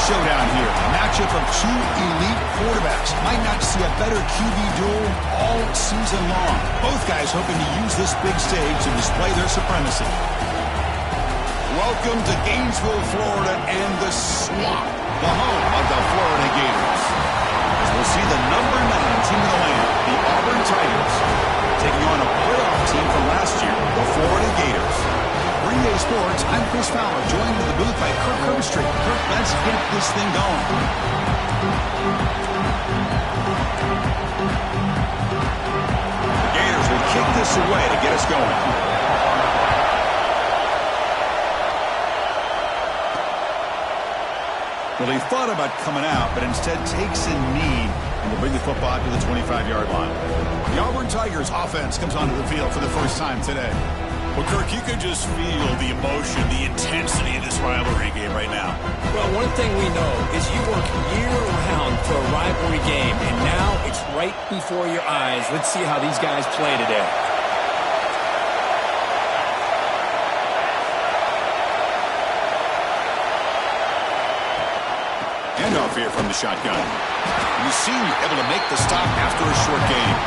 showdown here. A matchup of two elite quarterbacks. Might not see a better QB duel all season long. Both guys hoping to use this big stage to display their supremacy. Welcome to Gainesville, Florida, and the Swamp, the home of the Florida Gators. As we'll see the number 9 team in the land, the Auburn Tigers, taking on a playoff team from last year, the Florida Gators. For EA Sports, I'm Chris Fowler, joined in the booth by Kirk Herbstreit. Kirk, let's get this thing going. The Gators will kick this away to get us going. Well, he thought about coming out, but instead takes a knee and will bring the football to the 25-yard line. The Auburn Tigers offense comes onto the field for the first time today. Well, Kirk, you could just feel the emotion, the intensity of this rivalry game right now. Well, one thing we know is you work year-round for a rivalry game, and now it's right before your eyes. Let's see how these guys play today. Handoff here from the shotgun. And he's seen able to make the stop after a short game.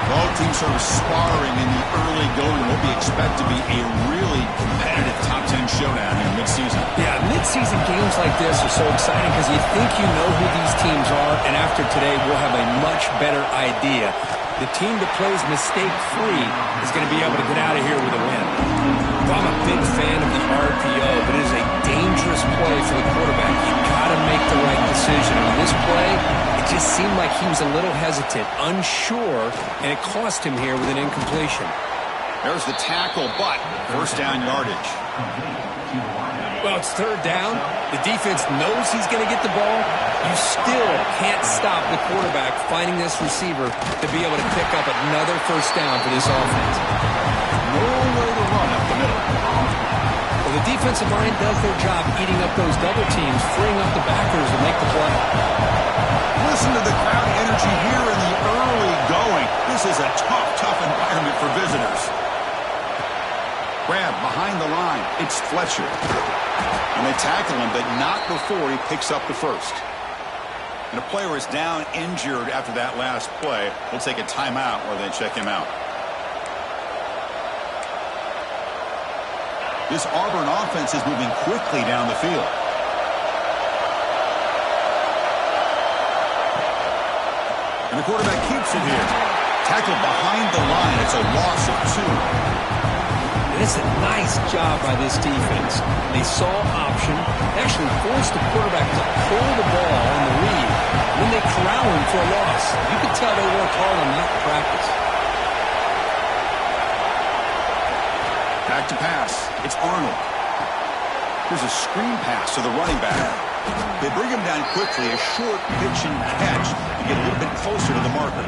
Both teams sort of sparring in the early going. What we expect to be a really competitive top 10 showdown here mid-season. Yeah, mid-season games like this are so exciting because you think you know who these teams are, and after today we'll have a much better idea. The team that plays mistake-free is going to be able to get out of here with a win. I'm a big fan of the RPO, but it is a dangerous play for the quarterback. You've got to make the right decision. On this play, it just seemed like he was a little hesitant, unsure, and it cost him here with an incompletion. There's the tackle, but first down yardage. Well, it's third down. The defense knows he's going to get the ball. You still can't stop the quarterback finding this receiver to be able to pick up another first down for this offense. Nowhere to run up the middle. Well, the defensive line does their job eating up those double teams, freeing up the backers to make the play. Listen to the crowd energy here in the early going. This is a tough environment for visitors. Grab behind the line. It's Fletcher. And they tackle him, but not before he picks up the first. And a player is down injured after that last play. We'll take a timeout or then check him out. This Auburn offense is moving quickly down the field. And the quarterback keeps it here. Tackled behind the line. It's a loss of 2. It's a nice job by this defense. They saw option, actually forced the quarterback to pull the ball on the read. When they corral him for a loss, you can tell they worked hard on that in practice. Back to pass. It's Arnold. Here's a screen pass to the running back. They bring him down quickly, a short pitch and catch to get a little bit closer to the marker.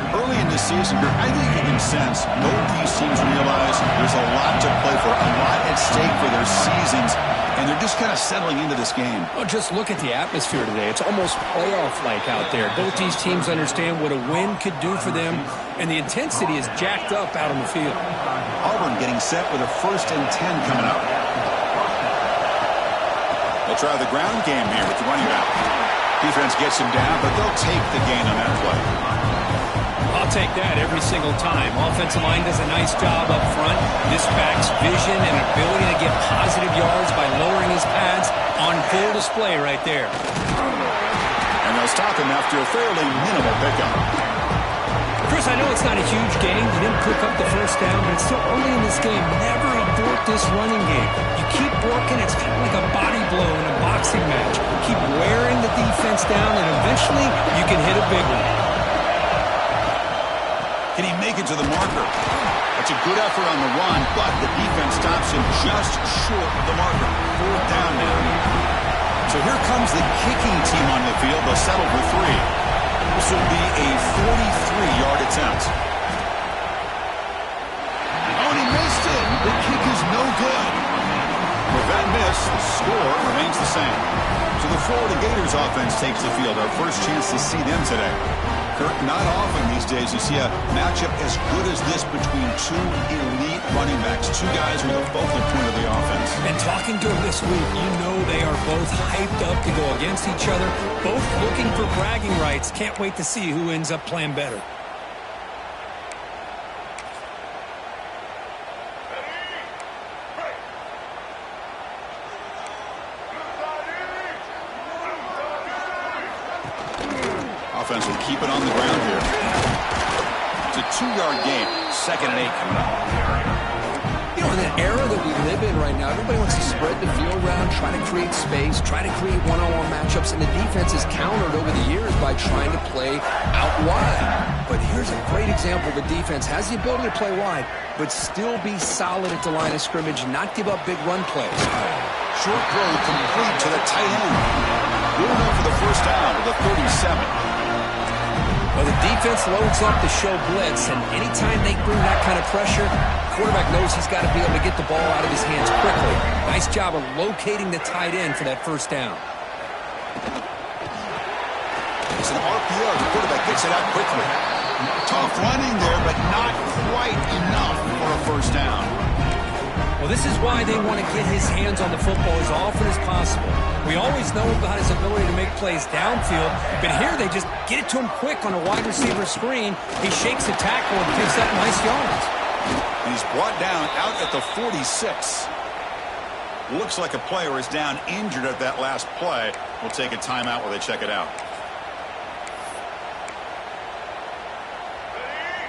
Early in this season, I think you can sense both these teams realize there's a lot to play for, a lot at stake for their seasons, and they're just kind of settling into this game. Well, just look at the atmosphere today. It's almost playoff-like out there. Both these teams understand what a win could do for them, and the intensity is jacked up out on the field. Auburn getting set with a 1st and 10 coming up. They'll try the ground game here with the running back. Defense gets him down, but they'll take the gain on that play. I'll take that every single time. Offensive line does a nice job up front. This back's vision and ability to get positive yards by lowering his pads on full display right there. And they'll stop him after a fairly minimal pickup. Chris, I know it's not a huge game. You didn't pick up the first down, but it's still early in this game. Never abort this running game. You keep working, it's kind of like a body blow in a boxing match. Keep wearing the defense down, and eventually you can hit a big one. Can he make it to the marker? That's a good effort on the run, but the defense stops him just short of the marker. 4th down now. So here comes the kicking team on the field. They'll settle for 3. This will be a 43-yard attempt. Oh, and he missed it. The kick is no good. With that miss, the score remains the same. So the Florida Gators offense takes the field. Our first chance to see them today. Kurt, not often these days you see a matchup as good as this between two elite running backs, two guys who are the focal point of the offense. And talking to them this week, you know they are both hyped up to go against each other, both looking for bragging rights. Can't wait to see who ends up playing better. Offense will keep it on the ground here. It's a 2-yard gain. 2nd and 8 coming up. You know, in the era that we live in right now, everybody wants to spread the field around, try to create space, try to create one-on-one matchups, and the defense has countered over the years by trying to play out wide. But here's a great example. The defense has the ability to play wide, but still be solid at the line of scrimmage, not give up big run plays. Short throw complete to the tight end. Good enough for the first down with a 37. Well, the defense loads up to show blitz, and anytime they bring that kind of pressure, quarterback knows he's got to be able to get the ball out of his hands quickly. Nice job of locating the tight end for that first down. It's an RPO. The quarterback gets it out quickly. Tough running there, but not quite enough for a first down. Well, this is why they want to get his hands on the football as often as possible. We always know about his ability to make plays downfield, but here they just get it to him quick on a wide receiver screen. He shakes the tackle and picks up nice yards. He's brought down out at the 46. Looks like a player is down injured at that last play. We'll take a timeout while they check it out.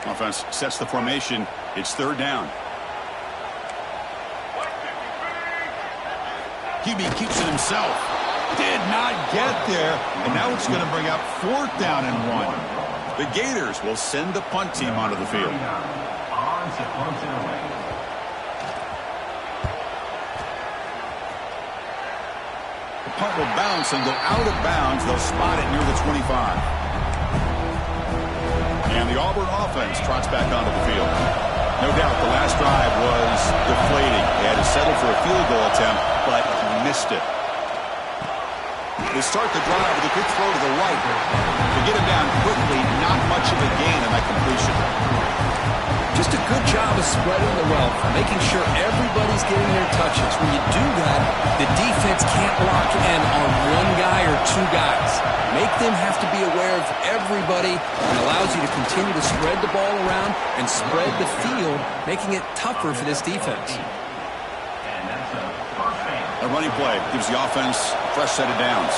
Offense sets the formation. It's 3rd down. QB keeps it himself. Did not get there. And now it's going to bring up 4th down and 1. The Gators will send the punt team onto the field. The punt will bounce and go out of bounds. They'll spot it near the 25. And the Auburn offense trots back onto the field. No doubt the last drive was deflating. They had to settle for a field goal attempt, but missed it. They start the drive with a quick throw to the right. To get him down quickly, not much of a gain on that completion. Just a good job of spreading the wealth, making sure everybody's getting their touches. When you do that, the defense can't lock in on one guy or two guys. Make them have to be aware of everybody, and allows you to continue to spread the ball around and spread the field, making it tougher for this defense. A running play gives the offense a fresh set of downs.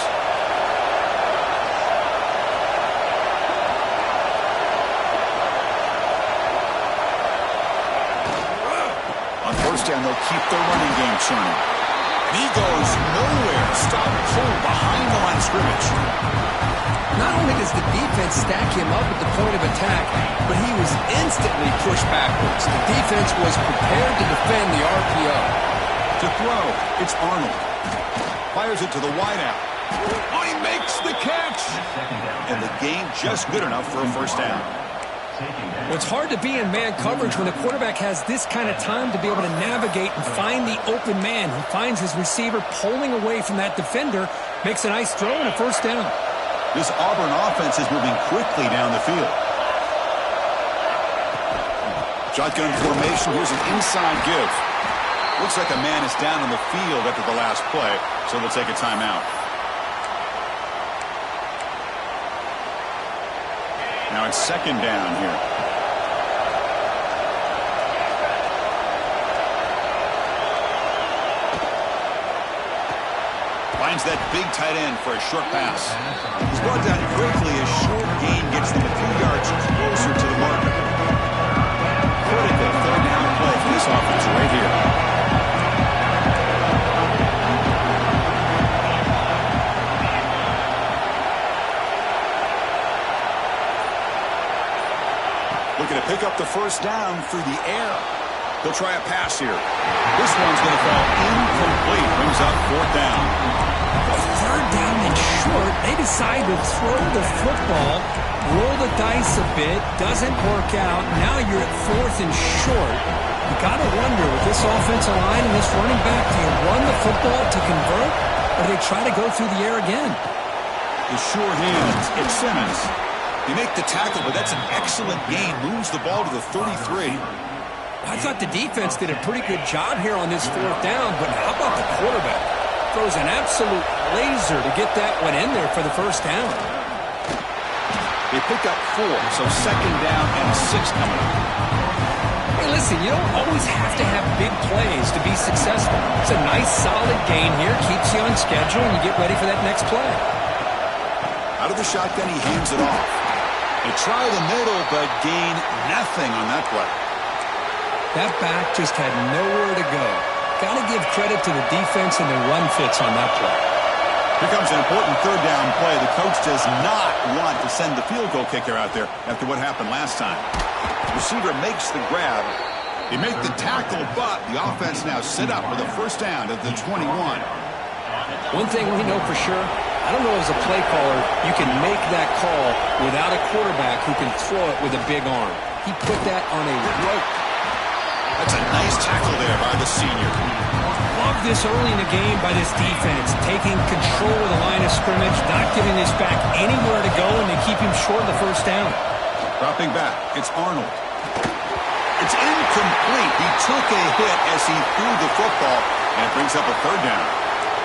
On first down, they'll keep their running game churning. And he goes nowhere. Stop pull behind the line of scrimmage. Not only does the defense stack him up at the point of attack, but he was instantly pushed backwards. The defense was prepared to defend the RPO. To throw, it's Arnold. Fires it to the wideout. Oh, he makes the catch! And the gain just good enough for a first down. Well, it's hard to be in man coverage when the quarterback has this kind of time to be able to navigate and find the open man. He finds his receiver pulling away from that defender, makes a nice throw and a first down. This Auburn offense is moving quickly down the field. Shotgun formation. Here's an inside give. Looks like a man is down on the field after the last play, so they'll take a timeout. Now it's 2nd down here. Finds that big tight end for a short pass. He's brought down quickly. A short gain gets them a few yards closer to the marker. Critical 3rd down play for this offense right here. Looking to pick up the first down through the air. They'll try a pass here. This one's going to fall incomplete. Brings up 4th down. 3rd down and short. They decide to throw the football, roll the dice a bit, doesn't work out. Now you're at 4th and short. You got to wonder, with this offensive line and this running back, do you run the football to convert, or do they try to go through the air again? The sure hands. It's Simmons. You make the tackle, but that's an excellent gain. Moves the ball to the 33. I thought the defense did a pretty good job here on this fourth down, but how about the quarterback? Throws an absolute laser to get that one in there for the first down. They pick up 4, so second down and 6 coming up. Hey, listen, you don't always have to have big plays to be successful. It's a nice, solid gain here. Keeps you on schedule, and you get ready for that next play. Out of the shotgun, he hands it off. They try the middle, but gain nothing on that play. That back just had nowhere to go. Got to give credit to the defense and the run fits on that play. Here comes an important third down play. The coach does not want to send the field goal kicker out there after what happened last time. The receiver makes the grab. They make the tackle, but the offense now set up with a first down at the 21. One thing we know for sure, I don't know as a play caller, you can make that call without a quarterback who can throw it with a big arm. He put that on a rope. That's a nice tackle there by the senior. Love this early in the game by this defense, taking control of the line of scrimmage, not giving this back anywhere to go, and they keep him short of the first down. Dropping back, it's Arnold. It's incomplete. He took a hit as he threw the football, and it brings up a third down.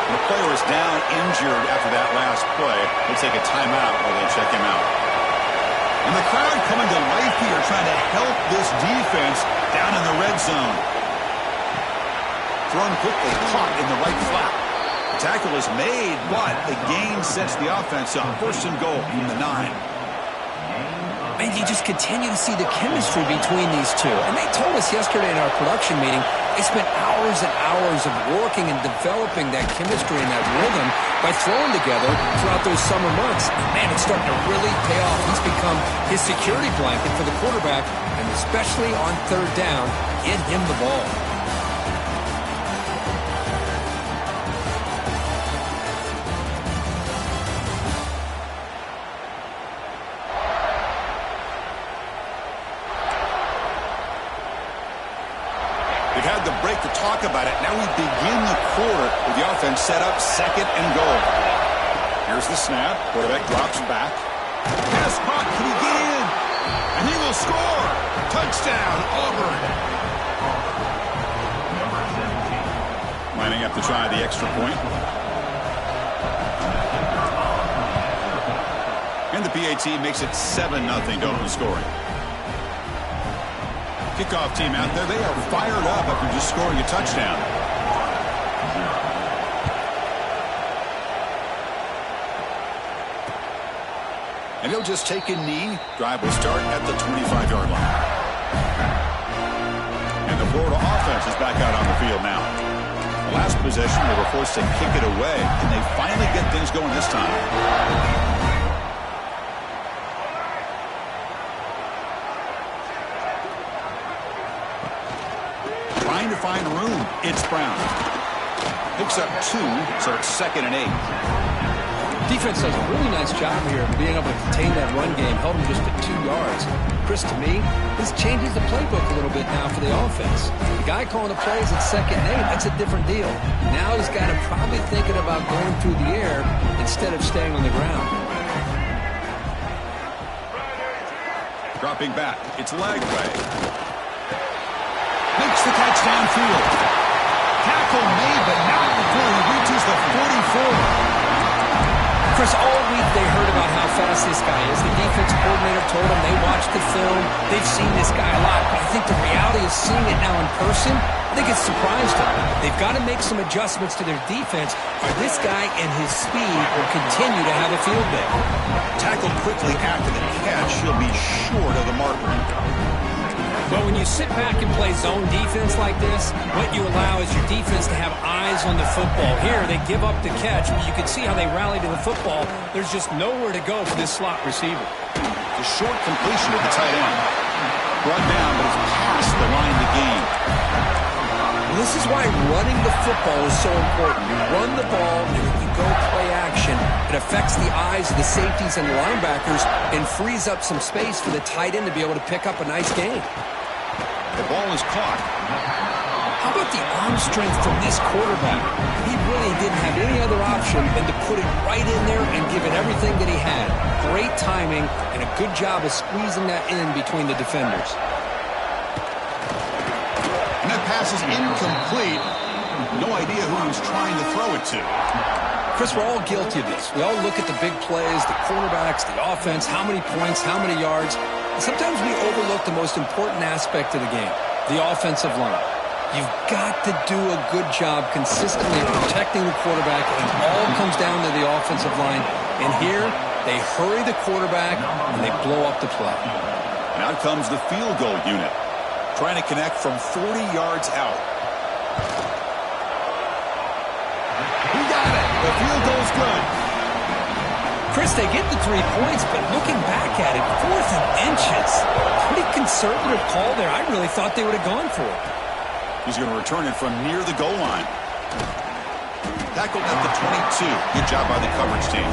The player is down injured after that last play. They'll take a timeout while they check him out. And the crowd coming to life here, trying to help this defense down in the red zone. Thrown quickly, caught in the right flat. The tackle is made, but the gain sets the offense up. First and goal from the 9. And you just continue to see the chemistry between these two. And they told us yesterday in our production meeting, they spent hours and hours of working and developing that chemistry and that rhythm by throwing together throughout those summer months. And man, it's starting to really pay off. He's become his security blanket for the quarterback, and especially on third down, get him the ball. Had the break to talk about it. Now we begin the quarter with the offense set up, second and goal. Here's the snap. Quarterback drops back. Pass caught. Can he get in? And he will score. Touchdown, Auburn. Lining up to try the extra point. And the PAT makes it 7-0 to open scoring. Kickoff team out there, they are fired up after just scoring a touchdown. And he'll just take a knee. Drive will start at the 25-yard line. And the Florida offense is back out on the field now. The last possession, they were forced to kick it away, and they finally get things going this time. Trying to find room. It's Brown. Picks up 2, so it's second and 8. Defense does a really nice job here of being able to contain that run game, held him just at 2 yards. Chris, to me, this changes the playbook a little bit now for the offense. The guy calling the plays at second and 8, that's a different deal. Now he's got to probably thinking about going through the air instead of staying on the ground. Dropping back. It's Lagway. Makes the catch downfield. Tackle made, but not before he reaches the 44. Chris, all week they heard about how fast this guy is. The defense coordinator told them they watched the film. They've seen this guy a lot. But I think the reality is seeing it now in person, I think it's surprised them. They've got to make some adjustments to their defense, or this guy and his speed will continue to have a field day. Tackled quickly after the catch. He'll be short of the marker. But when you sit back and play zone defense like this, what you allow is your defense to have eyes on the football. Here, they give up the catch, but you can see how they rally to the football. There's just nowhere to go for this slot receiver. The short completion of the tight end. Brought down, but it's past the line of the game. This is why running the football is so important. You run the ball, and when you go play action, it affects the eyes of the safeties and the linebackers and frees up some space for the tight end to be able to pick up a nice gain. The ball is caught. How about the arm strength from this quarterback? He really didn't have any other option than to put it right in there and give it everything that he had. Great timing and a good job of squeezing that in between the defenders. And that pass is incomplete. No idea who he was trying to throw it to. Chris, we're all guilty of this. We all look at the big plays, the quarterbacks, the offense, how many points, how many yards. And sometimes we overlook the most important aspect of the game, the offensive line. You've got to do a good job consistently protecting the quarterback, and it all comes down to the offensive line. And here, they hurry the quarterback, and they blow up the play. And out comes the field goal unit, trying to connect from 40 yards out. He got it. The field goal's good. Chris, they get the 3 points, but looking back at it, 4th and inches. Pretty conservative call there. I really thought they would have gone for it. He's going to return it from near the goal line. Tackled at the 22. Good job by the coverage team.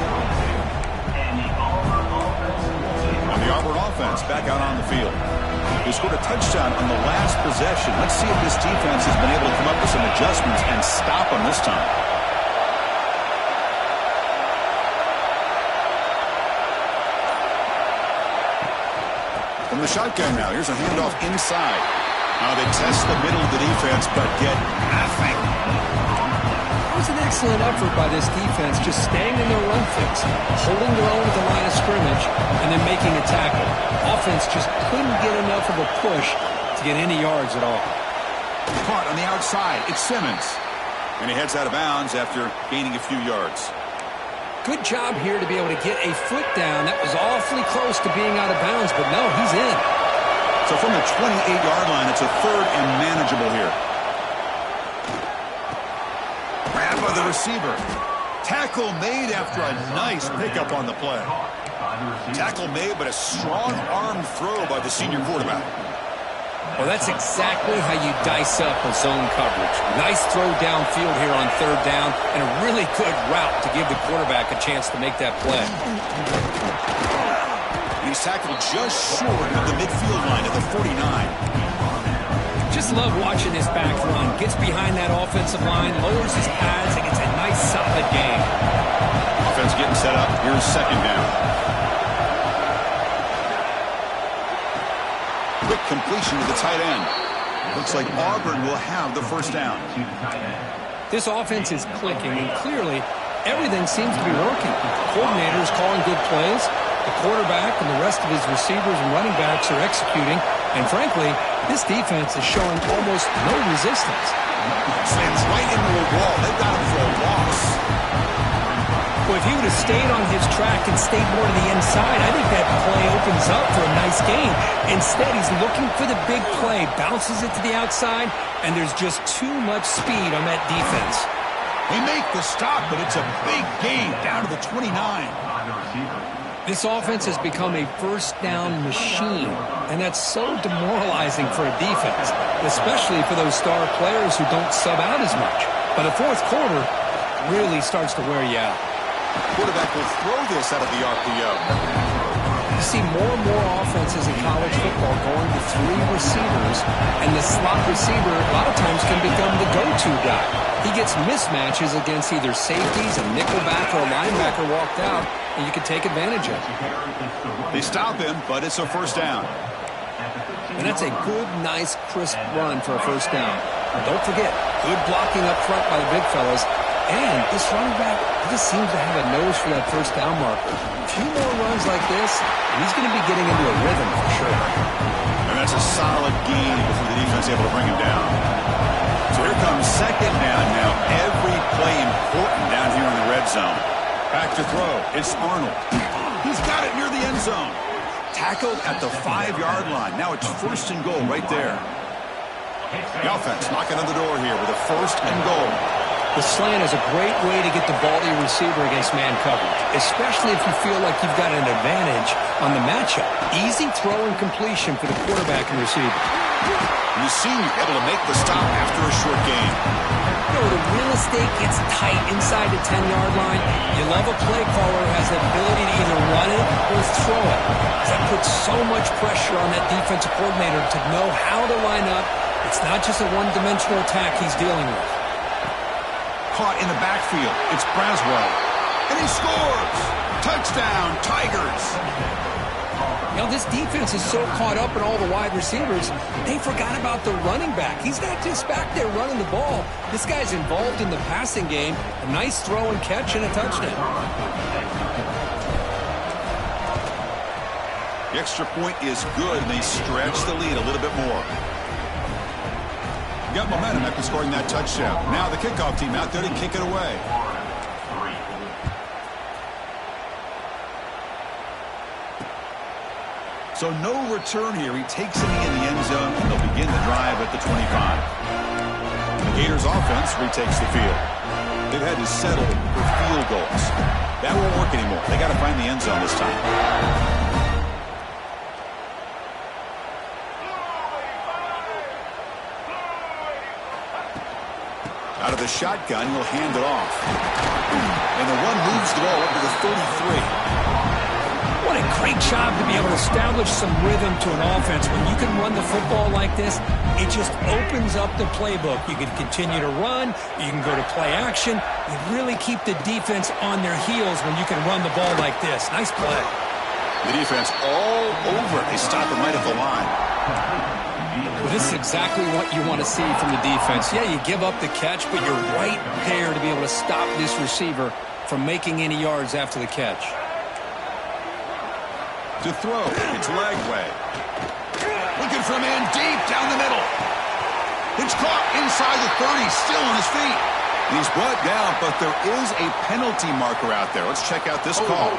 And the Auburn offense back out on the field. They scored a touchdown on the last possession. Let's see if this defense has been able to come up with some adjustments and stop them this time. From the shotgun now, here's a handoff inside. Now they test the middle of the defense, but get nothing. It was an excellent effort by this defense, just staying in their run fix, holding their own at the line of scrimmage, and then making a tackle. Offense just couldn't get enough of a push to get any yards at all. Caught on the outside. It's Simmons. And he heads out of bounds after gaining a few yards. Good job here to be able to get a foot down. That was awfully close to being out of bounds, but no, he's in. So from the 28-yard line, it's a 3rd and manageable here. Grab by the receiver. Tackle made after a nice pickup on the play. Tackle made, but a strong arm throw by the senior quarterback. Well, that's exactly how you dice up a zone coverage. Nice throw downfield here on 3rd down, and a really good route to give the quarterback a chance to make that play. He's tackled just short of the midfield line at the 49. Just love watching this back run. Gets behind that offensive line, lowers his pads, and gets a nice solid gain. Offense getting set up. Here's 2nd down. Quick completion to the tight end. Looks like Auburn will have the 1st down. This offense is clicking, and clearly everything seems to be working. The coordinator is calling good plays. The quarterback and the rest of his receivers and running backs are executing. And frankly, this defense is showing almost no resistance. Slams right into a wall. They've got him for a loss. Well, if he would have stayed on his track and stayed more to the inside, I think that play opens up for a nice gain. Instead, he's looking for the big play, bounces it to the outside, and there's just too much speed on that defense. They make the stop, but it's a big gain down to the 29. This offense has become a 1st down machine, and that's so demoralizing for a defense, especially for those star players who don't sub out as much. By the 4th quarter, really starts to wear you out. Quarterback will throw this out of the RPO. You see more and more offenses in college football going to 3 receivers, and the slot receiver a lot of times can become the go-to guy. He gets mismatches against either safeties, a nickelback, or a linebacker walked out, and you can take advantage of it. They stop him, but it's a 1st down. And that's a good, nice, crisp run for a 1st down. And don't forget, good blocking up front by the big fellas. And this running back just seems to have a nose for that 1st down marker. A few more runs like this, and he's going to be getting into a rhythm for sure. And that's a solid gain before the defense able to bring him down. So here comes 2nd down now. Every play important down here in the red zone. Back to throw. It's Arnold. He's got it near the end zone. Tackled at the 5-yard line. Now it's 1st and goal right there. The offense knocking on the door here with a 1st and goal. The slant is a great way to get the ball to your receiver against man coverage, especially if you feel like you've got an advantage on the matchup. Easy throw and completion for the quarterback and receiver. And the senior able to make the stop after a short gain. You know, the real estate gets tight inside the 10-yard line. You love a play caller who has the ability to either run it or throw it. That puts so much pressure on that defensive coordinator to know how to line up It's not just a one-dimensional attack he's dealing with. Caught in the backfield. It's Braswell. And he scores! Touchdown, Tigers! Now, this defense is so caught up in all the wide receivers, they forgot about the running back. He's not just back there running the ball. This guy's involved in the passing game. A nice throw and catch and a touchdown. The extra point is good, and they stretch the lead a little bit more. Got momentum after scoring that touchdown. Now the kickoff team out there to kick it away. So no return here. He takes it in the end zone, and they'll begin the drive at the 25. The Gators offense retakes the field. They've had to settle for field goals. That won't work anymore. They got to find the end zone this time. Out of the shotgun, he'll hand it off. And the one moves the ball up to the 33. What a great job to be able to establish some rhythm to an offense. When you can run the football like this, it just opens up the playbook. You can continue to run. You can go to play action. You really keep the defense on their heels when you can run the ball like this. Nice play. The defense all over. They stop him right at the line. Well, this is exactly what you want to see from the defense. Yeah, you give up the catch, but you're right there to be able to stop this receiver from making any yards after the catch. To throw, it's Lagway. Looking for a man deep down the middle. It's caught inside the 30, still on his feet. He's brought down, but there is a penalty marker out there. Let's check out this call.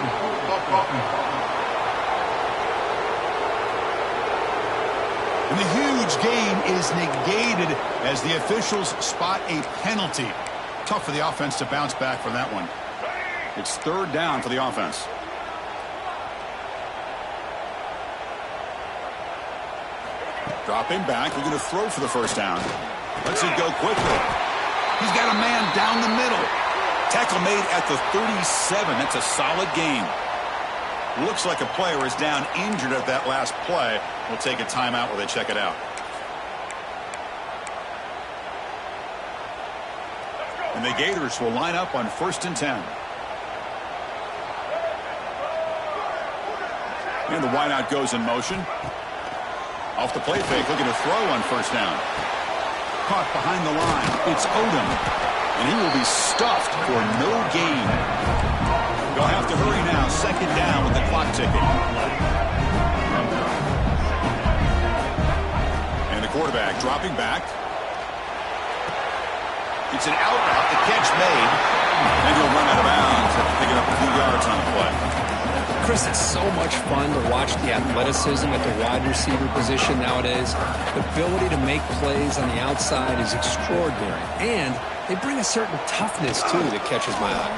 And the huge game is negated as the officials spot a penalty. Tough for the offense to bounce back from that one. It's third down for the offense. Dropping back, we're going to throw for the first down. Let's it go quickly. He's got a man down the middle. Tackle made at the 37. That's a solid game. Looks like a player is down injured at that last play. We'll take a timeout while they check it out. And the Gators will line up on 1st and 10. And the wideout goes in motion. Off the play fake, looking to throw on 1st down. Caught behind the line. It's Odom. And he will be stuffed for no gain. They'll have to hurry now. 2nd down with the clock ticking. And the quarterback dropping back. It's an out route. The catch made. And he'll run out of bounds after picking up a few yards on the play. Chris, it's so much fun to watch the athleticism at the wide receiver position nowadays. The ability to make plays on the outside is extraordinary. And they bring a certain toughness, too, that catches my eye.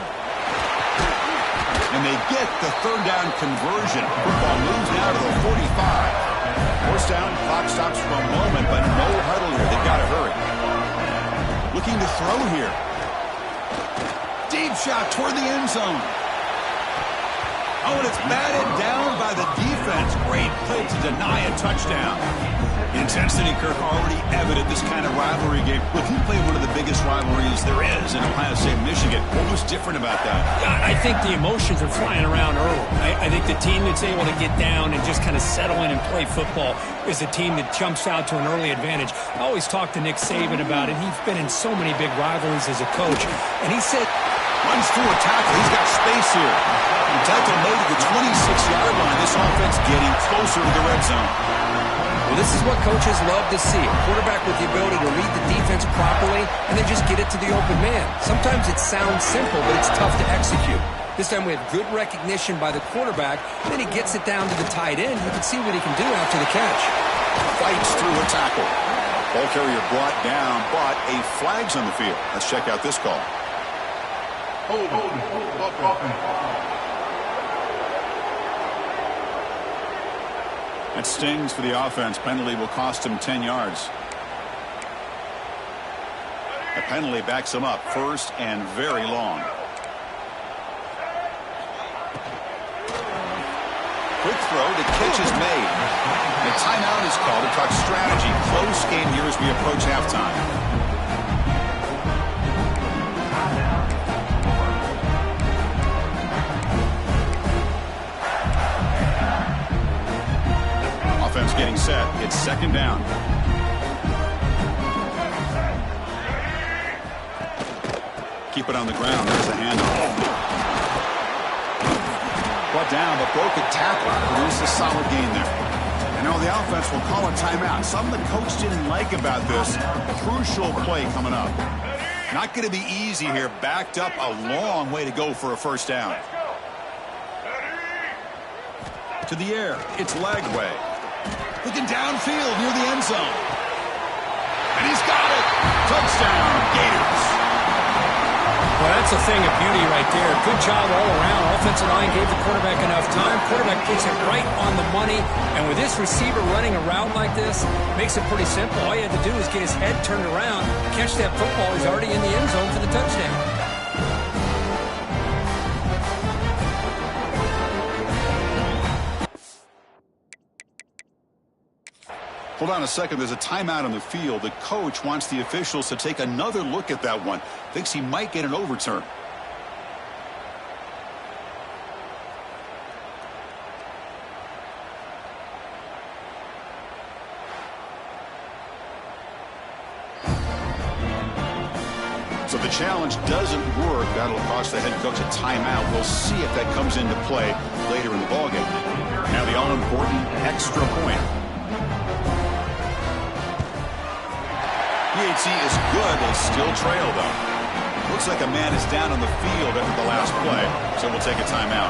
And they get the 3rd down conversion. Football moves now to the 45. 4th down, clock stops for a moment, but no huddle here. They've got to hurry. Looking to throw here. Deep shot toward the end zone. Oh, and it's batted down by the defense. Great play to deny a touchdown. Intensity, Kirk, already evident this kind of rivalry game. Look, you play one of the biggest rivalries there is in Ohio State, Michigan. What was different about that? I think the emotions are flying around early. I think the team that's able to get down and just kind of settle in and play football is a team that jumps out to an early advantage. I always talk to Nick Saban about it. He's been in so many big rivalries as a coach. And he said, runs through a tackle. He's got space here. The tackle made at the 26-yard line. This offense getting closer to the red zone. Well, this is what coaches love to see. A quarterback with the ability to read the defense properly and then just get it to the open man. Sometimes it sounds simple, but it's tough to execute. This time we have good recognition by the quarterback, and then he gets it down to the tight end. You can see what he can do after the catch. Fights through a tackle. Ball carrier brought down, but a flag's on the field. Let's check out this call. That stings for the offense. Penalty will cost him 10 yards. The penalty backs him up. 1st and very long. Quick throw. The catch is made. The timeout is called to talk strategy. Close game here as we approach halftime. Offense getting set. It's second down. Keep it on the ground. There's the handoff. Brought down, but broke a tackle. Produced a solid gain there. And now the offense will call a timeout. Something the coach didn't like about this. Crucial play coming up. Not going to be easy here. Backed up a long way to go for a first down. To the air. It's Lagway. Looking downfield near the end zone. And he's got it. Touchdown, Gators. Well, that's a thing of beauty right there. Good job all around. Offensive line gave the quarterback enough time. Quarterback puts it right on the money. And with this receiver running a route like this, makes it pretty simple. All you had to do is get his head turned around, catch that football. He's already in the end zone for the touchdown. Hold on a second. There's a timeout on the field. The coach wants the officials to take another look at that one. Thinks he might get an overturn. So the challenge doesn't work. That'll cost the head coach a timeout. We'll see if that comes into play later in the ballgame. Now the all-important extra point. PHC is good. They still trail, though. Looks like a man is down on the field after the last play, so we'll take a timeout.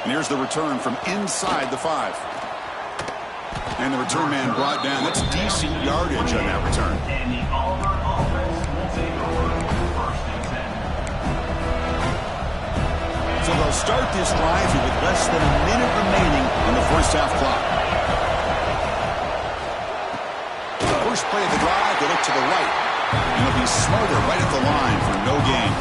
And here's the return from inside the 5. And the return man brought down. That's decent yardage on that return. And the Auburn offense will take over first and 10. So they'll start this drive with less than a minute remaining on the first half clock. First play of the drive, they look to the right. And they'll be smarter right at the line for no gain.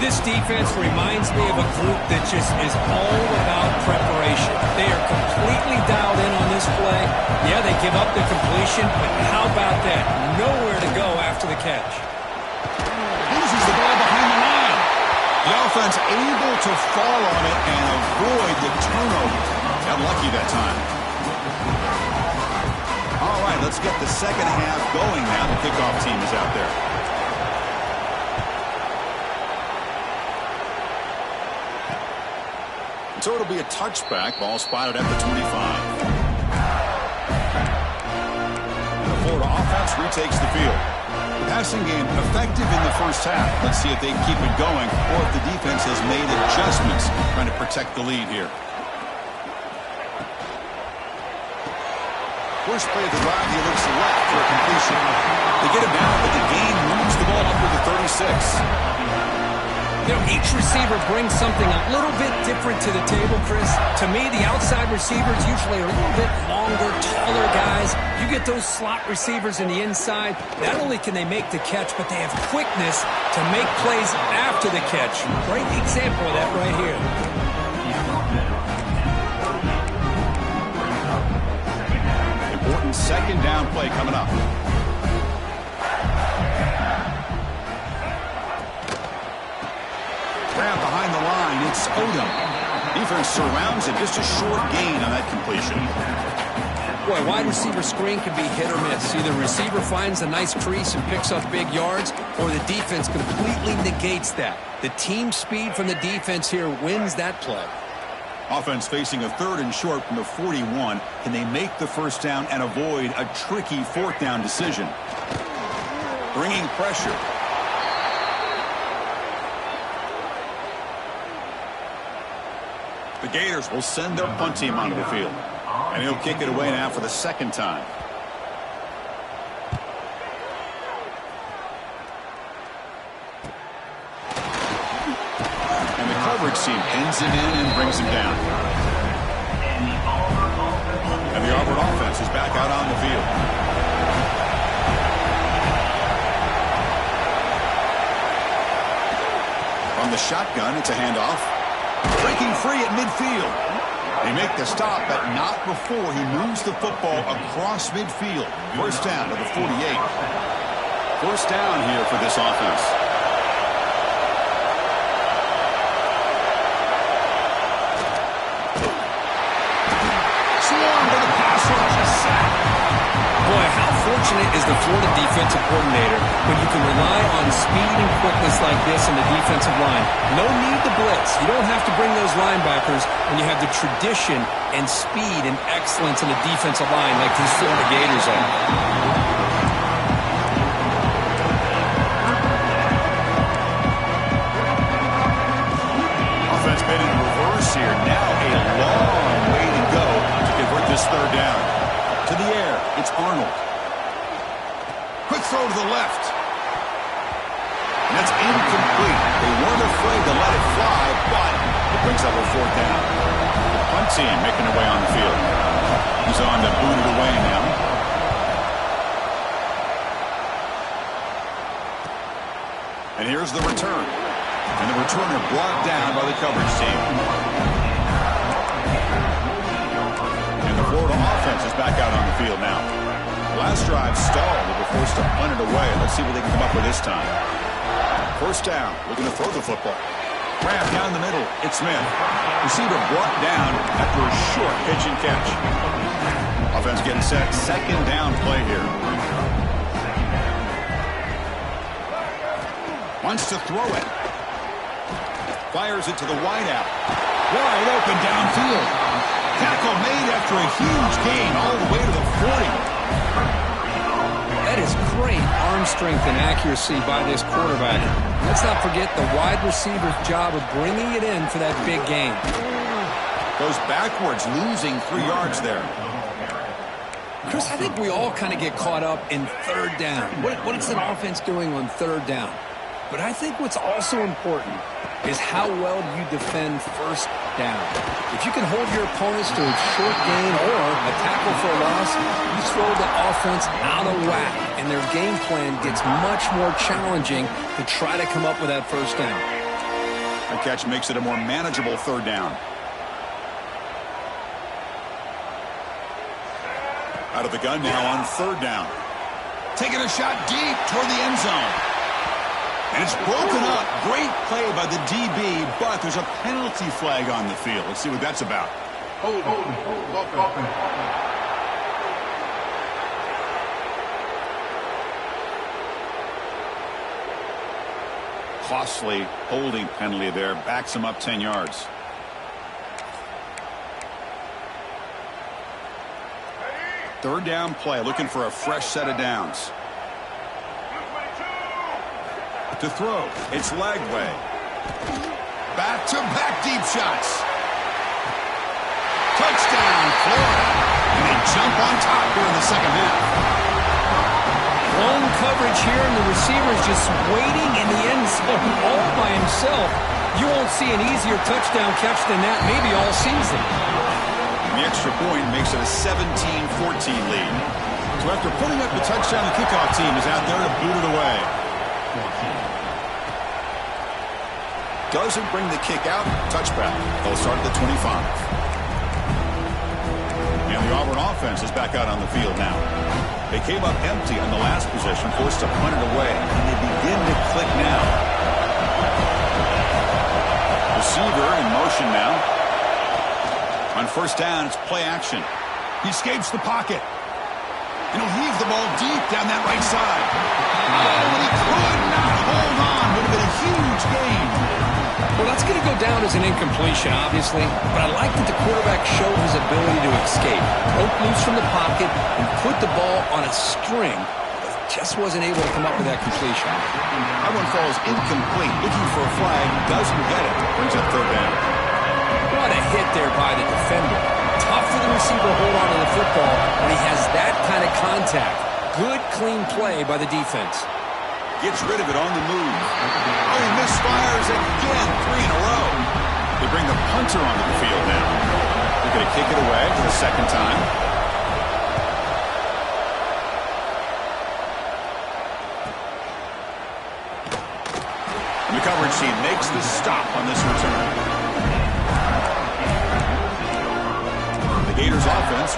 This defense reminds me of a group that just is all about preparation. They are completely dialed in on this play. Yeah, they give up the completion, but how about that? Nowhere to go after the catch. Loses the ball behind the line. The offense able to fall on it and avoid the turnover. Got lucky that time. All right, let's get the second half going now. The kickoff team is out there. So it'll be a touchback. Ball spotted at the 25. And the Florida offense retakes the field. The passing game effective in the first half. Let's see if they keep it going or if the defense has made adjustments trying to protect the lead here. First play of the drive, he looks left for a completion. They get him down, but the gain moves the ball up to the 36. You know, each receiver brings something a little bit different to the table, Chris. To me, the outside receivers usually are a little bit longer, taller guys. You get those slot receivers in the inside, not only can they make the catch, but they have quickness to make plays after the catch. Great example of that right here. Important second down play coming up. Grab behind the line, it's Odom. Defense surrounds it, just a short gain on that completion. Boy, wide receiver screen can be hit or miss. Either receiver finds a nice crease and picks up big yards, or the defense completely negates that. The team speed from the defense here wins that play. Offense facing a 3rd and short from the 41. Can they make the first down and avoid a tricky 4th down decision? Bringing pressure. The Gators will send their punt team onto the field. And he'll kick it away now for the second time. And the coverage team pins him in and brings him down. And the Auburn offense is back out on the field. From the shotgun, it's a handoff. Breaking free at midfield. They make the stop, but not before he moves the football across midfield. First down to the 48. First down here for this offense. Swarm to the pass rush, a sack. Boy, how fortunate is the Florida defensive coordinator when you can rely on speed and quickness like this in the defensive line. No need to blitz. You don't have to bring those linebackers when you have the tradition and speed and excellence in the defensive line like these Florida Gators are. Offense made in reverse here. Now a long way to go to convert this third down. To the air, it's Arnold. Quick throw to the left. And that's incomplete. They weren't afraid to let it fly, but it brings up a fourth down. The punt team making their way on the field. He's on to boot it away now. And here's the return. And the returner brought down by the coverage team. And the Florida offense is back out on the field now. Last drive stalled. They were forced to punt it away. Let's see what they can come up with this time. First down. Looking to throw the football. Grab down the middle. It's Smith. Receiver brought down after a short pitch and catch. Offense getting set. Second down play here. Wants to throw it. Fires it to the wideout. Wide open downfield. Tackle made after a huge gain all the way to the 40. That is great arm strength and accuracy by this quarterback. Let's not forget the wide receiver's job of bringing it in for that big gain. Goes backwards, losing 3 yards there. Chris, I think we all kind of get caught up in third down. What is an offense doing on third down? But I think what's also important is how well you defend first down. If you can hold your opponents to a short gain or a tackle for a loss, you throw the offense out of whack, and their game plan gets much more challenging to try to come up with that first down. That catch makes it a more manageable third down. Out of the gun now on third down. Taking a shot deep toward the end zone. And it's broken up. Great play by the DB, but there's a penalty flag on the field. Let's see what that's about. Costly holding penalty there. Backs him up 10 yards. Third down play. Looking for a fresh set of downs. To throw, it's Lagway. Back-to-back deep shots. Touchdown, Florida. And they jump on top here in the second half. Long coverage here, and the receiver's just waiting in the end zone all by himself. You won't see an easier touchdown catch than that maybe all season. The extra point makes it a 17-14 lead. So after putting up the touchdown, the kickoff team is out there to boot it away. Doesn't bring the kick out. Touchback. They'll start at the 25. And the Auburn offense is back out on the field now. They came up empty on the last possession, forced to punt it away, and they begin to click now. Receiver in motion now. On first down, it's play action. He escapes the pocket. And he'll heave the ball deep down that right side. Oh, and he could not hold on. Would have been a huge gain. Well, that's going to go down as an incompletion, obviously, but I like that the quarterback showed his ability to escape, broke loose from the pocket, and put the ball on a string, but just wasn't able to come up with that completion. That one falls incomplete. Looking for a flag, doesn't get it. Brings up third down. What a hit there by the defender. Tough for the receiver to hold on to the football when he has that kind of contact. Good, clean play by the defense. Gets rid of it on the move. Oh, he misfires again. 3 in a row. They bring the punter onto the field now. They're going to kick it away for the second time. And the coverage team makes the stop on this return.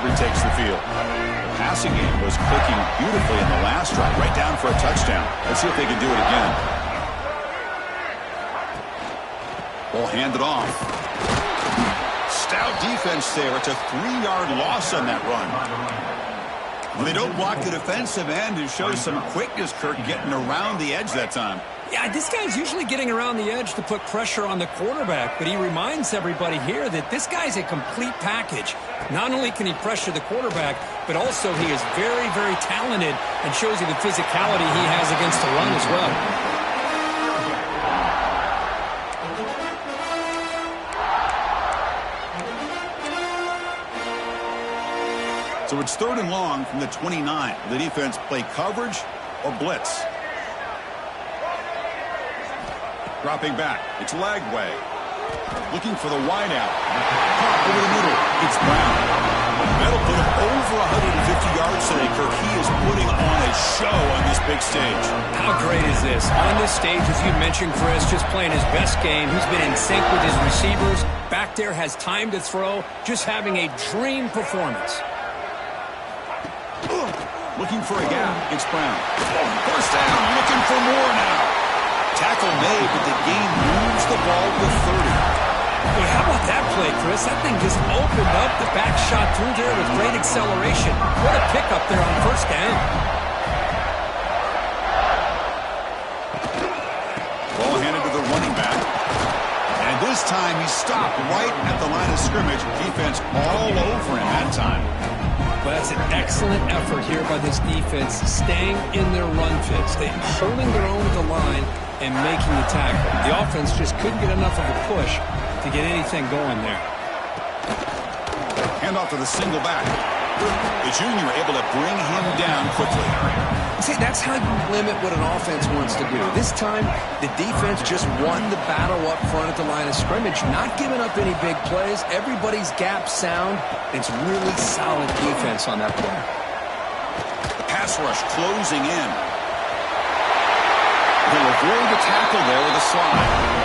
retakes the field. The passing game was clicking beautifully in the last drive, right down for a touchdown. Let's see if they can do it again. Ball handed off. Stout defense there. It's a 3-yard loss on that run. Well, they don't block the defensive end and show some quickness, Kirk, getting around the edge that time. Yeah, this guy's usually getting around the edge to put pressure on the quarterback, but he reminds everybody here that this guy's a complete package. Not only can he pressure the quarterback, but also he is very, very talented and shows you the physicality he has against the run as well. So it's 3rd and long from the 29. The defense play coverage or blitz. Dropping back. It's Lagway. Looking for the wideout. Caught over the middle. It's Brown. That'll put him over 150 yards today, Kirk. He is putting on a show on this big stage. How great is this? On this stage, as you mentioned, Chris, just playing his best game. He's been in sync with his receivers. Back there has time to throw. Just having a dream performance. Looking for a gap. It's Brown. First down. Looking for more now. Tackle made, but the game moves the ball to 30. Boy, how about that play, Chris? That thing just opened up. The back shot through there with great acceleration. What a pickup there on first down. Ball handed to the running back. And this time he stopped right at the line of scrimmage. Defense all over him that time. Well, that's an excellent effort here by this defense, staying in their run fits. They're holding their own at the line and making the tackle. The offense just couldn't get enough of a push to get anything going there. Handoff to the single back. The junior able to bring him down quickly. See, that's how you limit what an offense wants to do. This time, the defense just won the battle up front at the line of scrimmage, not giving up any big plays. Everybody's gap sound. It's really solid defense on that play. The pass rush closing in. He'll avoid the tackle there with a slide.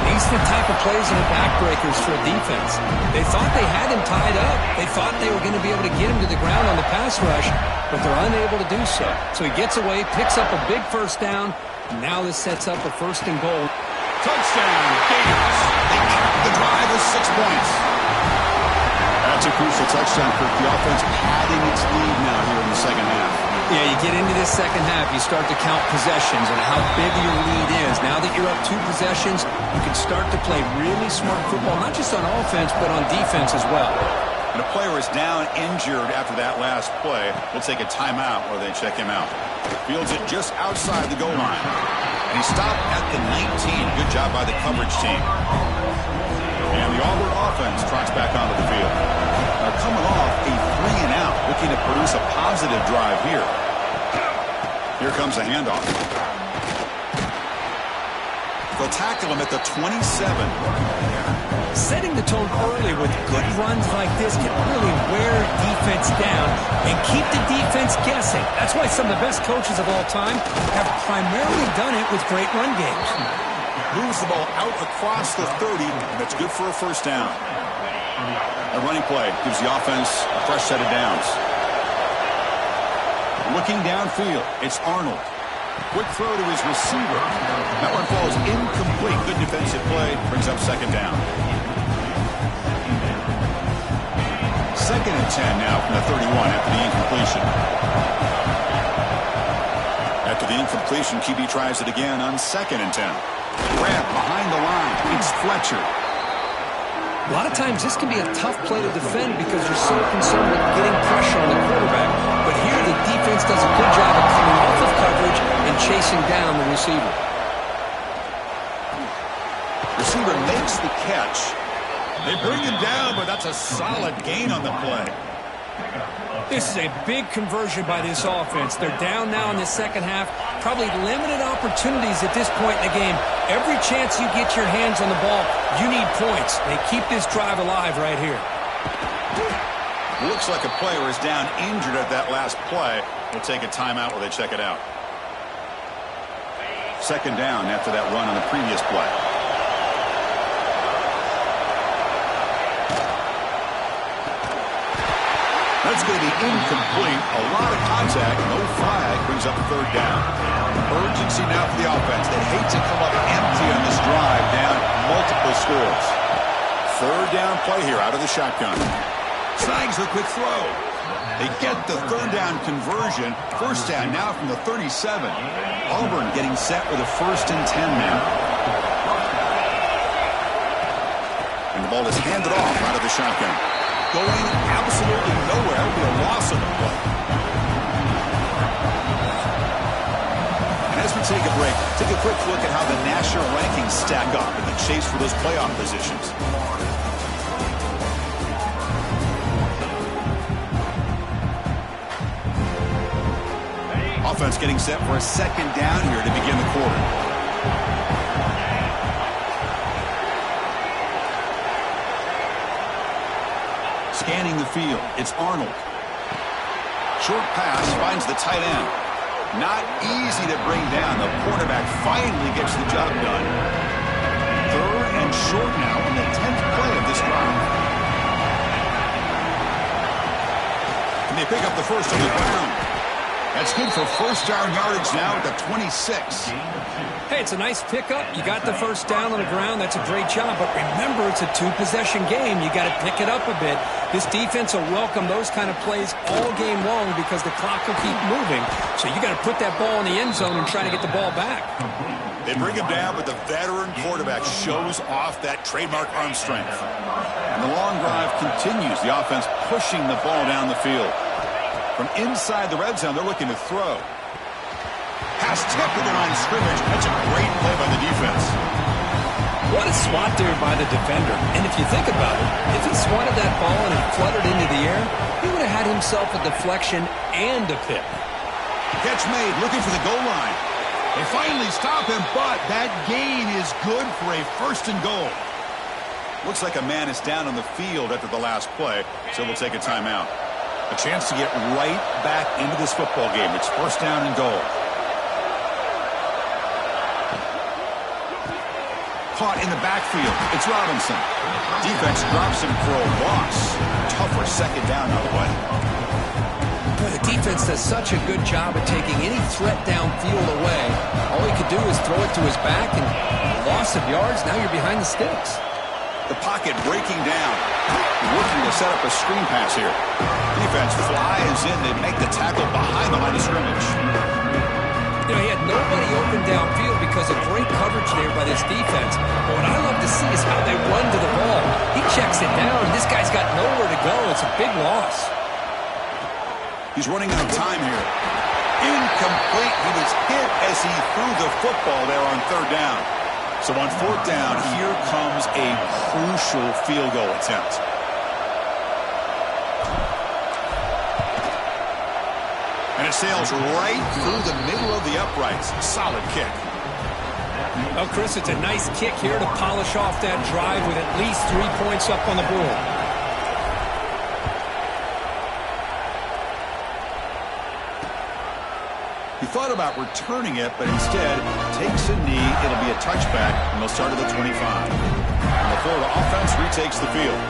These are the type of plays that are backbreakers for a defense. They thought they had him tied up. They thought they were going to be able to get him to the ground on the pass rush, but they're unable to do so. So he gets away, picks up a big first down, and now this sets up a 1st and goal. Touchdown, Gators. They cap the drive with 6 points. That's a crucial touchdown, Kirk. The offense padding its lead now here in the second half. Yeah, you get into this second half, you start to count possessions and how big your lead is. Now that you're up 2 possessions, you can start to play really smart football, not just on offense, but on defense as well. And a player is down injured after that last play. We'll take a timeout while they check him out. Fields it just outside the goal line. And he stopped at the 19. Good job by the coverage team. And the Auburn offense trots back onto the field. Now coming off a 3-and-out, looking to produce a positive drive here. Here comes a handoff. They'll tackle him at the 27. Setting the tone early with good runs like this can really wear defense down and keep the defense guessing. That's why some of the best coaches of all time have primarily done it with great run games. Moves the ball out across the 30, and that's good for a first down. A running play gives the offense a fresh set of downs. Looking downfield, it's Arnold. Quick throw to his receiver. That one falls incomplete. Good defensive play. Brings up 2nd down. 2nd and 10 now from the 31 after the incompletion. After the incompletion, QB tries it again on 2nd and 10. Grab behind the line. It's Fletcher. A lot of times this can be a tough play to defend because you're so concerned with getting pressure on the quarterback. But here the defense does a good job of coming off of coverage and chasing down the receiver. Receiver makes the catch. They bring him down, but that's a solid gain on the play. This is a big conversion by this offense. They're down now in the second half. Probably limited opportunities at this point in the game. Every chance you get your hands on the ball, you need points. They keep this drive alive right here. Looks like a player is down injured at that last play. We'll take a timeout while they check it out. 2nd down after that run on the previous play. That's going to be incomplete. A lot of contact. No flag. Brings up third down. Urgency now for the offense. They hate to come up empty on this drive, down multiple scores. Third down play here out of the shotgun. Snags the quick throw. They get the third down conversion. First down now from the 37. Auburn getting set with a 1st and 10 now. And the ball is handed off out of the shotgun. Going absolutely nowhere. It'll be a loss on the play. And as we take a break, take a quick look at how the national rankings stack up in the chase for those playoff positions. Offense getting set for a second down here to begin the quarter. Scanning the field, it's Arnold. Short pass finds the tight end. Not easy to bring down. The quarterback finally gets the job done. Third and short now on the 10th play of this drive. And they pick up the first on the ground. That's good for first down yardage now at the 26. Hey, it's a nice pickup. You got the first down on the ground. That's a great job. But remember, it's a two-possession game. You got to pick it up a bit. This defense will welcome those kind of plays all game long because the clock will keep moving. So you got to put that ball in the end zone and try to get the ball back. They bring him down, but the veteran quarterback shows off that trademark arm strength. And the long drive continues. The offense pushing the ball down the field. From inside the red zone, they're looking to throw. Pass tipped at the line of scrimmage. That's a great play by the defense. What a swat there by the defender. And if you think about it, if he swatted that ball and it fluttered into the air, he would have had himself a deflection and a pick. Catch made, looking for the goal line. They finally stop him, but that gain is good for a 1st and goal. Looks like a man is down on the field after the last play, so we'll take a timeout. A chance to get right back into this football game. It's 1st down and goal. Caught in the backfield. It's Robinson. Defense drops him for a loss. Tougher second down out of the way. Boy, the defense does such a good job of taking any threat downfield away. All he could do is throw it to his back, and loss of yards, now you're behind the sticks. The pocket breaking down. Looking to set up a screen pass here. Defense flies in. They make the tackle behind the line of scrimmage. You know, he had nobody open downfield because of great coverage there by this defense. But what I love to see is how they run to the ball. He checks it down, and this guy's got nowhere to go. It's a big loss. He's running out of time here. Incomplete. He was hit as he threw the football there on third down. So on 4th down, here comes a crucial field goal attempt. And it sails right through the middle of the uprights. Solid kick. Well, Chris, it's a nice kick here to polish off that drive with at least 3 points up on the board. He thought about returning it, but instead takes a knee. It'll be a touchback, and they'll start at the 25. And the Florida offense retakes the field.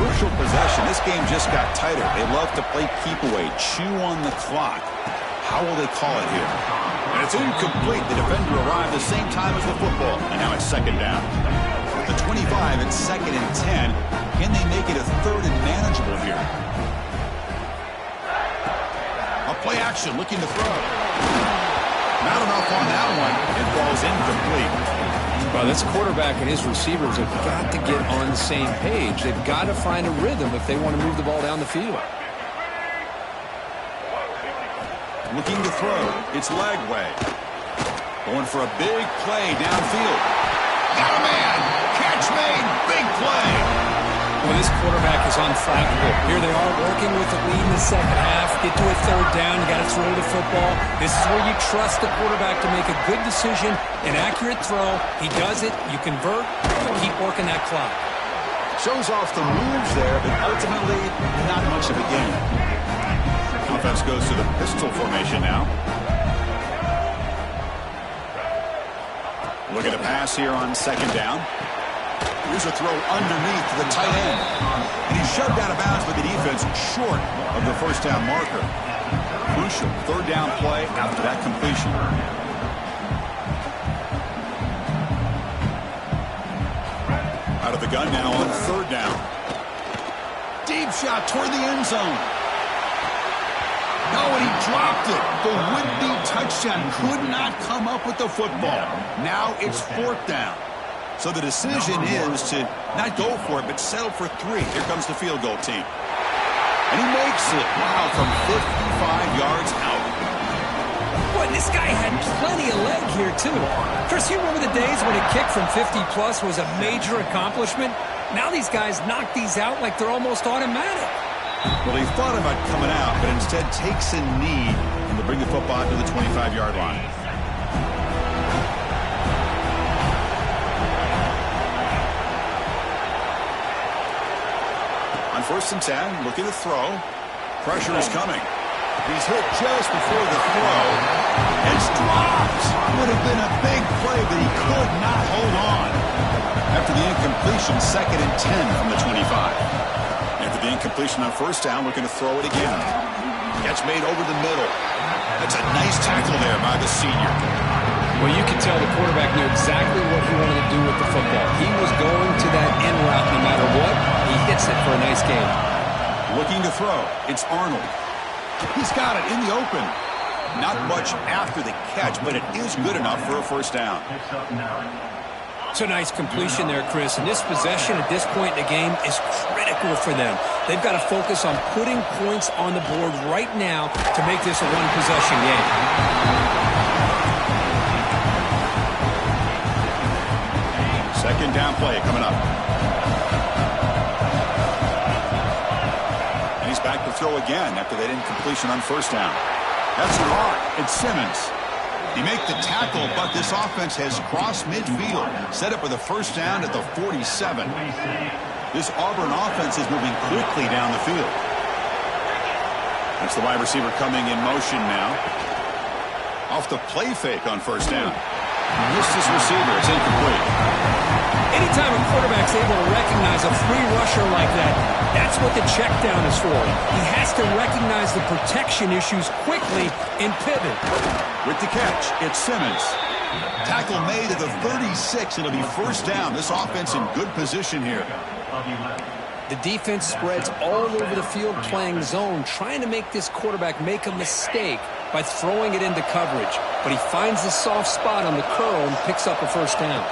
Crucial possession. This game just got tighter. They love to play keep away, chew on the clock. How will they call it here? And it's incomplete. The defender arrived the same time as the football, and now it's second down. The 25, it's 2nd and 10. Can they make it a 3rd and manageable here? A play action, looking to throw. Not enough on that one. It falls incomplete. Well, this quarterback and his receivers have got to get on the same page. They've got to find a rhythm if they want to move the ball down the field. Looking to throw. It's Lagway. Going for a big play downfield. Got a man. Catch made. Big play. Well, this quarterback is unflappable. Here they are working with the lead in the second half. Get to a third down. You got to throw the football. This is where you trust the quarterback to make a good decision, an accurate throw. He does it. You convert. You keep working that clock. Shows off the moves there, but ultimately not much of a gain. Offense goes to the pistol formation now. Looking to pass here on second down. Here's a throw underneath to the tight end. And he's shoved out of bounds by the defense short of the first down marker. Crucial third down play after that completion. Out of the gun now on third down. Deep shot toward the end zone. No, and he dropped it. The would-be touchdown could not come up with the football. Now it's fourth down. So the decision is to not go for it, but settle for 3. Here comes the field goal team. And he makes it. Wow, from 55 yards out. Boy, this guy had plenty of leg here, too. Chris, you remember the days when a kick from 50-plus was a major accomplishment? Now these guys knock these out like they're almost automatic. Well, he thought about coming out, but instead takes a knee and to bring the football to the 25-yard line. On 1st and 10, looking to throw. Pressure is coming. He's hit just before the throw. It's dropped. Would have been a big play, but he could not hold on. After the incompletion, 2nd and 10 from the 25. After the incompletion on first down, looking to throw it again. Catch made over the middle. That's a nice tackle there by the senior. Well, you can tell the quarterback knew exactly what he wanted to do with the football. He was going to that in route no matter what. He hits it for a nice gain. Looking to throw. It's Arnold. He's got it in the open. Not much after the catch, but it is good enough for a first down. It's a nice completion there, Chris. And this possession at this point in the game is critical for them. They've got to focus on putting points on the board right now to make this a one-possession game. Second down play coming up. And he's back to throw again after that incompletion on first down. That's a lot. It's Simmons. He made the tackle, but this offense has crossed midfield. Set up with a first down at the 47. This Auburn offense is moving quickly down the field. That's the wide receiver coming in motion now. Off the play fake on first down. Missed his receiver. It's incomplete. Anytime a quarterback's able to recognize a free rusher like that, that's what the check down is for. He has to recognize the protection issues quickly and pivot. With the catch, it's Simmons. Tackle made at the 36. It'll be first down. This offense in good position here. The defense spreads all over the field playing zone, trying to make this quarterback make a mistake by throwing it into coverage. But he finds the soft spot on the curl and picks up a first down.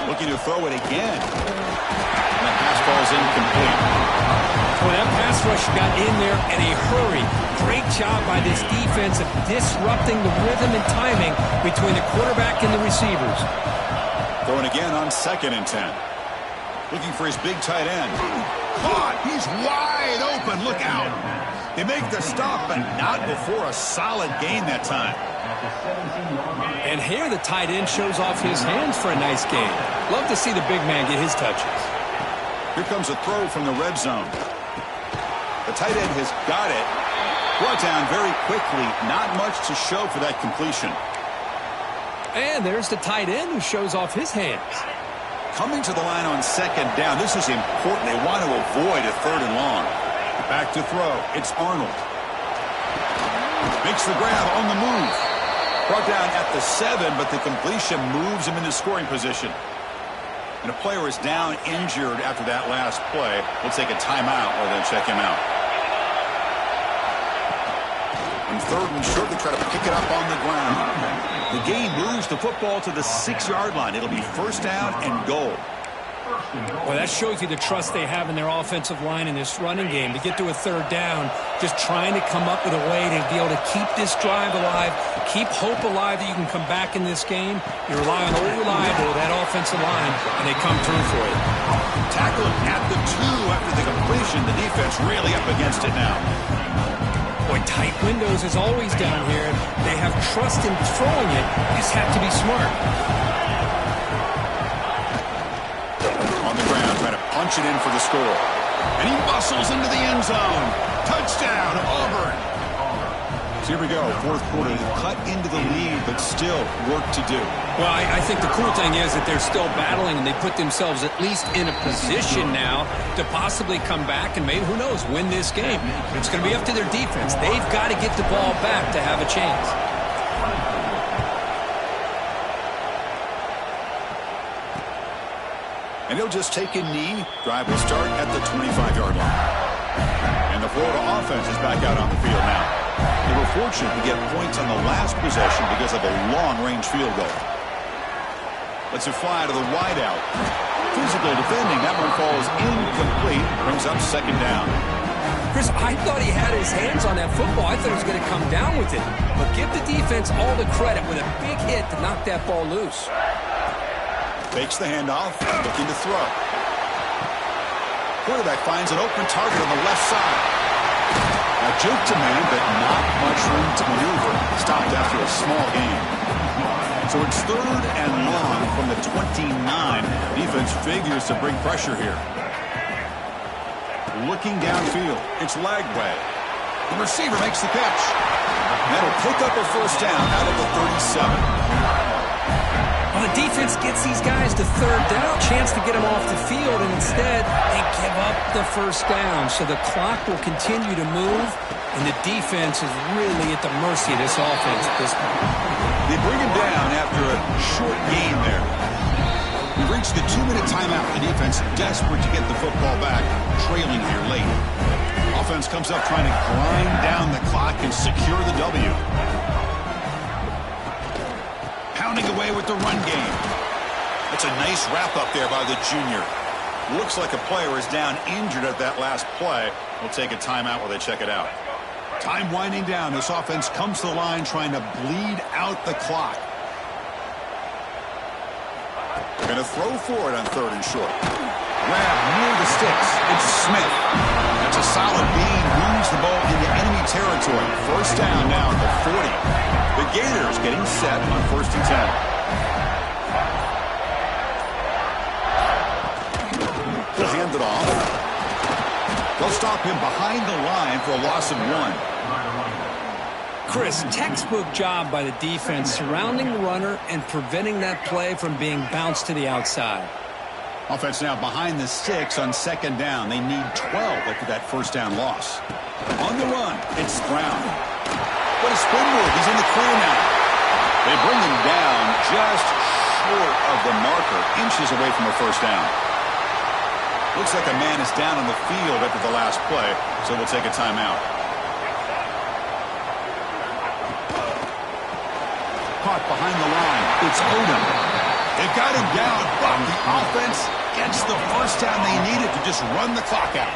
Looking to throw it again. And that pass ball is incomplete. Well, that pass rush got in there in a hurry. Great job by this defense of disrupting the rhythm and timing between the quarterback and the receivers. Throwing again on 2nd and 10. Looking for his big tight end. Caught! He's wide open. Look out! They make the stop, but not before a solid gain that time. And here the tight end shows off his hands for a nice gain. Love to see the big man get his touches. Here comes a throw from the red zone. The tight end has got it. Brought down very quickly. Not much to show for that completion. And there's the tight end who shows off his hands. Coming to the line on 2nd down. This is important. They want to avoid a 3rd and long. Back to throw. It's Arnold. Makes the grab on the move. Brought down at the 7, but the completion moves him into scoring position. And a player is down injured after that last play. We'll take a timeout or then check him out. And 3rd and short, they try to pick it up on the ground. The gain moves the football to the 6-yard line. It'll be first down and goal. Well, that shows you the trust they have in their offensive line in this running game. To get to a 3rd down, just trying to come up with a way to be able to keep this drive alive, keep hope alive that you can come back in this game. You rely on old reliable, that offensive line, and they come through for you. Tackled at the 2 after the completion. The defense really up against it now. Boy, tight windows is always down here. They have trust in throwing it. You just have to be smart. On the ground, trying to punch it in for the score. And he muscles into the end zone. Touchdown, Auburn. So here we go, fourth quarter, cut into the lead, but still work to do. Well, I think the cool thing is that they're still battling, and they put themselves at least in a position now to possibly come back and maybe, who knows, win this game. It's going to be up to their defense. They've got to get the ball back to have a chance. And he'll just take a knee. Drive will start at the 25-yard line. And the Florida offense is back out on the field now. They were fortunate to get points on the last possession because of a long-range field goal. Let's it fly to the wideout. Physical defending. That one falls incomplete. Brings up second down. Chris, I thought he had his hands on that football. I thought he was going to come down with it. But give the defense all the credit with a big hit to knock that ball loose. Fakes the handoff, looking to throw. Quarterback finds an open target on the left side. A juke to man, but not much room to maneuver. Stopped after a small gain. So it's third and long from the 29. Defense figures to bring pressure here. Looking downfield, it's Lagway. The receiver makes the catch. That'll pick up a first down out of the 37. Well, the defense gets these guys to third down, chance to get them off the field, and instead they give up the first down. So the clock will continue to move, and the defense is really at the mercy of this offense at this point. They bring him down after a short gain there. We've reached the 2-minute timeout. The defense desperate to get the football back, trailing here late. Offense comes up trying to grind down the clock and secure the W. Pounding away with the run game. That's a nice wrap-up there by the junior. Looks like a player is down injured at that last play. We'll take a timeout while they check it out. Time winding down. This offense comes to the line trying to bleed out the clock. They're going to throw for it on third and short. Grab near the sticks. It's Smith. That's a solid bean. Moves the ball into enemy territory. First down now at the 40. The Gators getting set on first and 10. He'll hand it off. They'll stop him behind the line for a loss of 1. Chris, textbook job by the defense surrounding the runner and preventing that play from being bounced to the outside. Offense now behind the sticks on second down. They need 12 after that first down loss. On the run, it's Brown. What a spin move. He's in the clear now. They bring him down just short of the marker, inches away from a first down. Looks like a man is down on the field after the last play, so we'll take a timeout. Caught behind the line. It's Odom. They've got him down, but the offense gets the first down they needed to just run the clock out.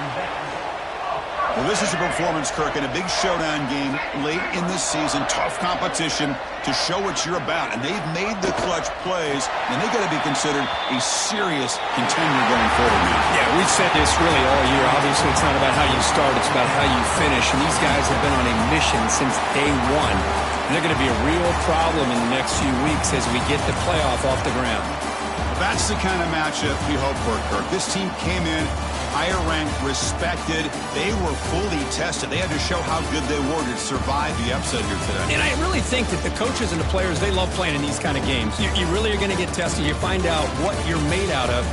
Well, this is a performance, Kirk, in a big showdown game late in the season. Tough competition to show what you're about. And they've made the clutch plays, and they've got to be considered a serious contender going forward now. Yeah, we've said this really all year. Obviously, it's not about how you start. It's about how you finish. And these guys have been on a mission since day one. And they're going to be a real problem in the next few weeks as we get the playoff off the ground. That's the kind of matchup we hope for, Kirk. This team came in higher ranked, respected. They were fully tested. They had to show how good they were to survive the upset here today. And I really think that the coaches and the players, they love playing in these kind of games. You really are going to get tested. You find out what you're made out of.